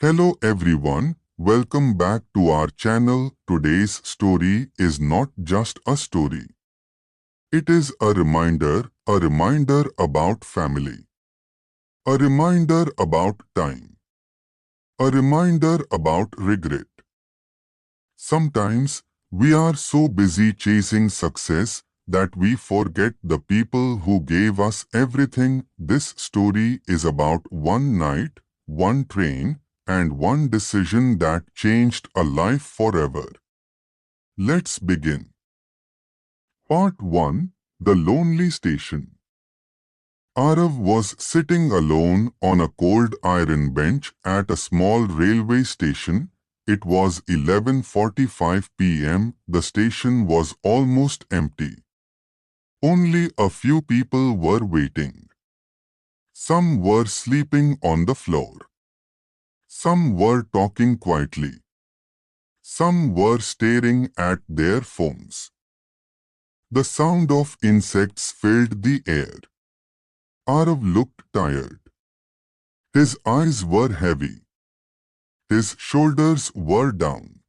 Hello everyone, welcome back to our channel. Today's story is not just a story. It is a reminder about family, a reminder about time, a reminder about regret. Sometimes we are so busy chasing success that we forget the people who gave us everything. This story is about one night, one train, and one decision that changed a life forever. Let's begin. Part 1. The Lonely Station. Arav was sitting alone on a cold iron bench at a small railway station. It was 11:45 p.m. The station was almost empty. Only a few people were waiting. Some were sleeping on the floor. Some were talking quietly. Some were staring at their phones. The sound of insects filled the air. Arav looked tired. His eyes were heavy. His shoulders were down.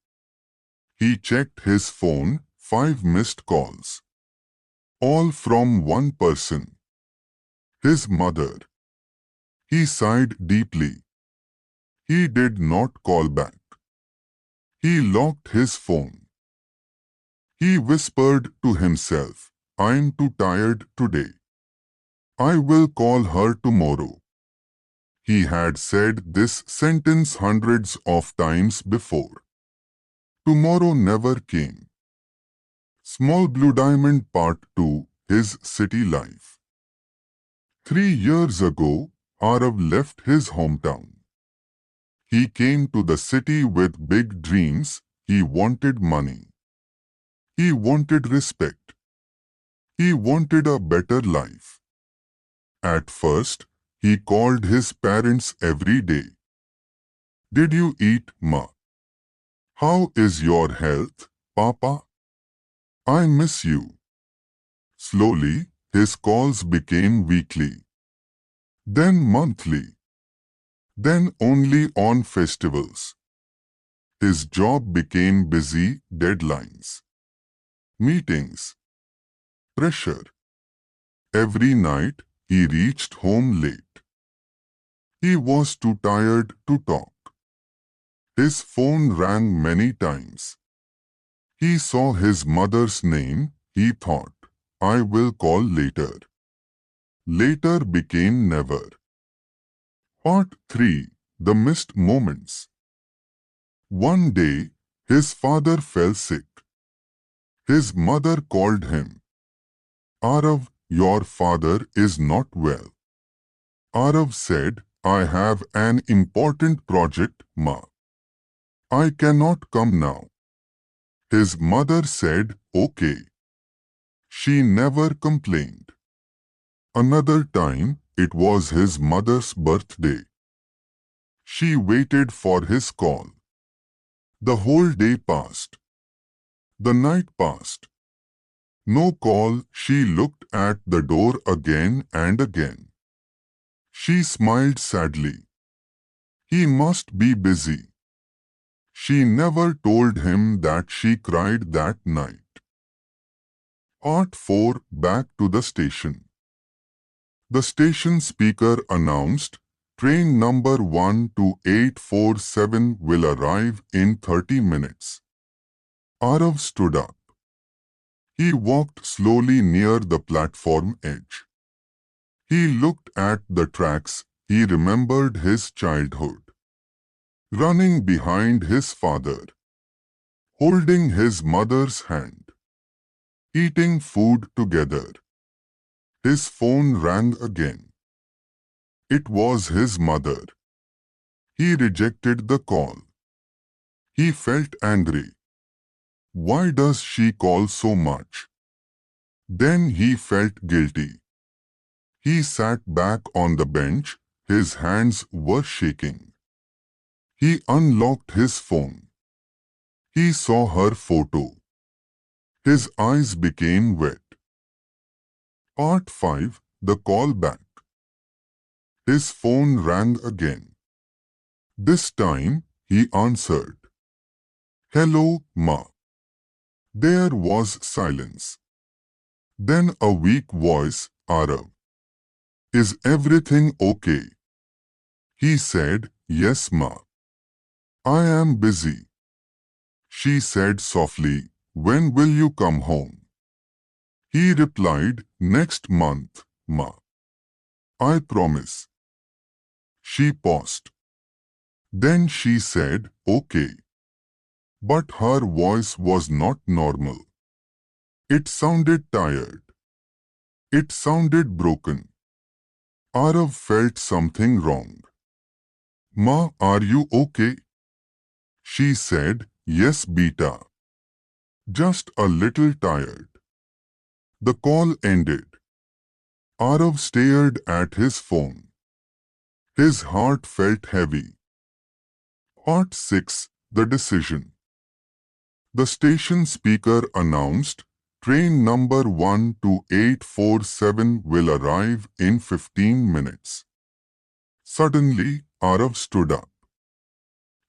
He checked his phone, 5 missed calls. All from one person. His mother. He sighed deeply. He did not call back. He locked his phone. He whispered to himself, "I'm too tired today. I will call her tomorrow." He had said this sentence hundreds of times before. Tomorrow never came. Small Blue Diamond Part 2, His City Life. 3 years ago, Arav left his hometown. He came to the city with big dreams. He wanted money. He wanted respect. He wanted a better life. At first, he called his parents every day. "Did you eat, Ma? How is your health, Papa? I miss you." Slowly, his calls became weekly. Then monthly. Then only on festivals. His job became busy, deadlines, meetings, pressure. Every night, he reached home late. He was too tired to talk. His phone rang many times. He saw his mother's name. He thought, "I will call later." Later became never. Part 3. The Missed Moments. One day, his father fell sick. His mother called him. "Arav, your father is not well." Arav said, "I have an important project, Ma. I cannot come now." His mother said, "Okay." She never complained. Another time, it was his mother's birthday. She waited for his call. The whole day passed. The night passed. No call. She looked at the door again and again. She smiled sadly. He must be busy. She never told him that she cried that night. Part 4. Back to the station. The station speaker announced, "Train number 12847 will arrive in 30 minutes." Arav stood up. He walked slowly near the platform edge. He looked at the tracks. He remembered his childhood. Running behind his father. Holding his mother's hand. Eating food together. His phone rang again. It was his mother. He rejected the call. He felt angry. Why does she call so much? Then he felt guilty. He sat back on the bench. His hands were shaking. He unlocked his phone. He saw her photo. His eyes became wet. Part 5. The Call Back. His phone rang again. This time, he answered, "Hello, Ma." There was silence. Then a weak voice, "Arav, is everything okay?" He said, "Yes, Ma. I am busy." She said softly, "When will you come home?" He replied, "Next month, Ma. I promise." She paused. Then she said, "Okay." But her voice was not normal. It sounded tired. It sounded broken. Arav felt something wrong. "Ma, are you okay?" She said, "Yes, beta. Just a little tired." The call ended. Arav stared at his phone. His heart felt heavy. Part 6. The decision. The station speaker announced, "Train number 12847 will arrive in 15 minutes. Suddenly, Arav stood up.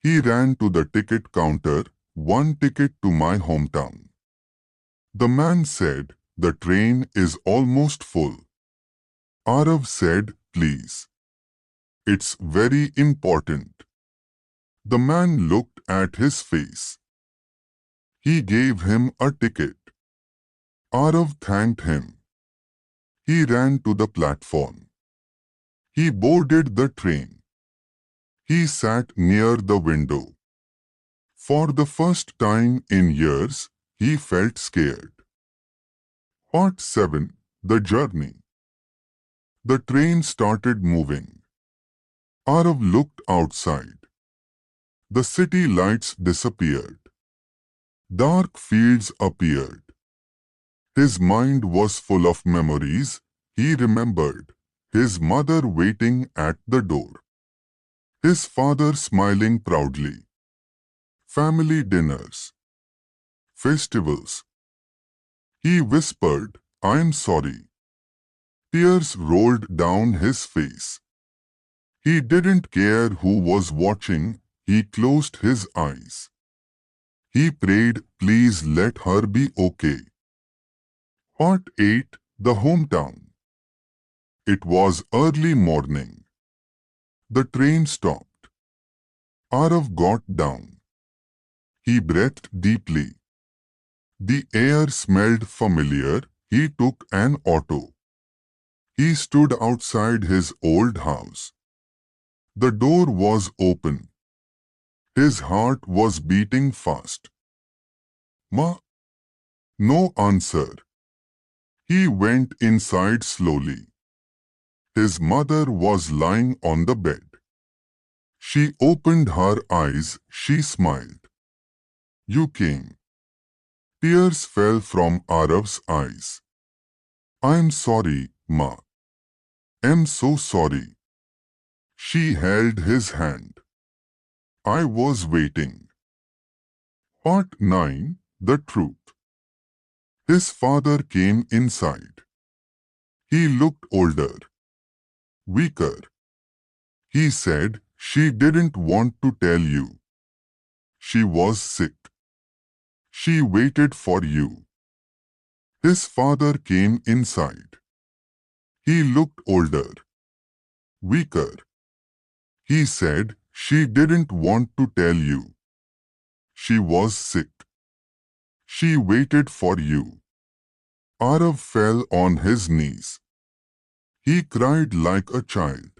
He ran to the ticket counter. "One ticket to my hometown." The man said, "The train is almost full." Arav said, "Please. It's very important." The man looked at his face. He gave him a ticket. Arav thanked him. He ran to the platform. He boarded the train. He sat near the window. For the first time in years, he felt scared. Part 7. The journey. The train started moving. Arav looked outside. The city lights disappeared. Dark fields appeared. His mind was full of memories. He remembered his mother waiting at the door, his father smiling proudly, family dinners, festivals. He whispered, "I'm sorry." Tears rolled down his face. He didn't care who was watching. He closed his eyes. He prayed, "Please let her be okay." Part 8. The hometown. It was early morning. The train stopped. Arav got down. He breathed deeply. The air smelled familiar. He took an auto. He stood outside his old house. The door was open. His heart was beating fast. "Ma?" No answer. He went inside slowly. His mother was lying on the bed. She opened her eyes. She smiled. "You came." Tears fell from Arav's eyes. "I'm sorry, Ma. I'm so sorry." She held his hand. "I was waiting." Part 9. The truth. His father came inside. He looked older, weaker. He said, "She didn't want to tell you. She was sick. She waited for you." His father came inside. He looked older, weaker. He said, "She didn't want to tell you. She was sick. She waited for you." Arav fell on his knees. He cried like a child.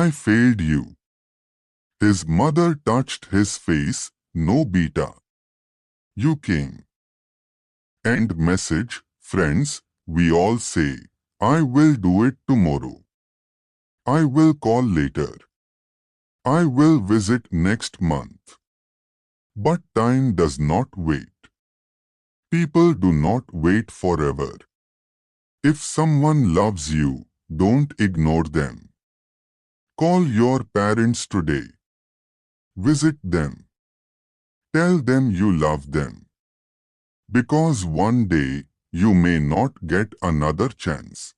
"I failed you." His mother touched his face. "No, beta. You came." End message. Friends, we all say, "I will do it tomorrow. I will call later. I will visit next month." But time does not wait. People do not wait forever. If someone loves you, don't ignore them. Call your parents today. Visit them. Tell them you love them. Because one day, you may not get another chance.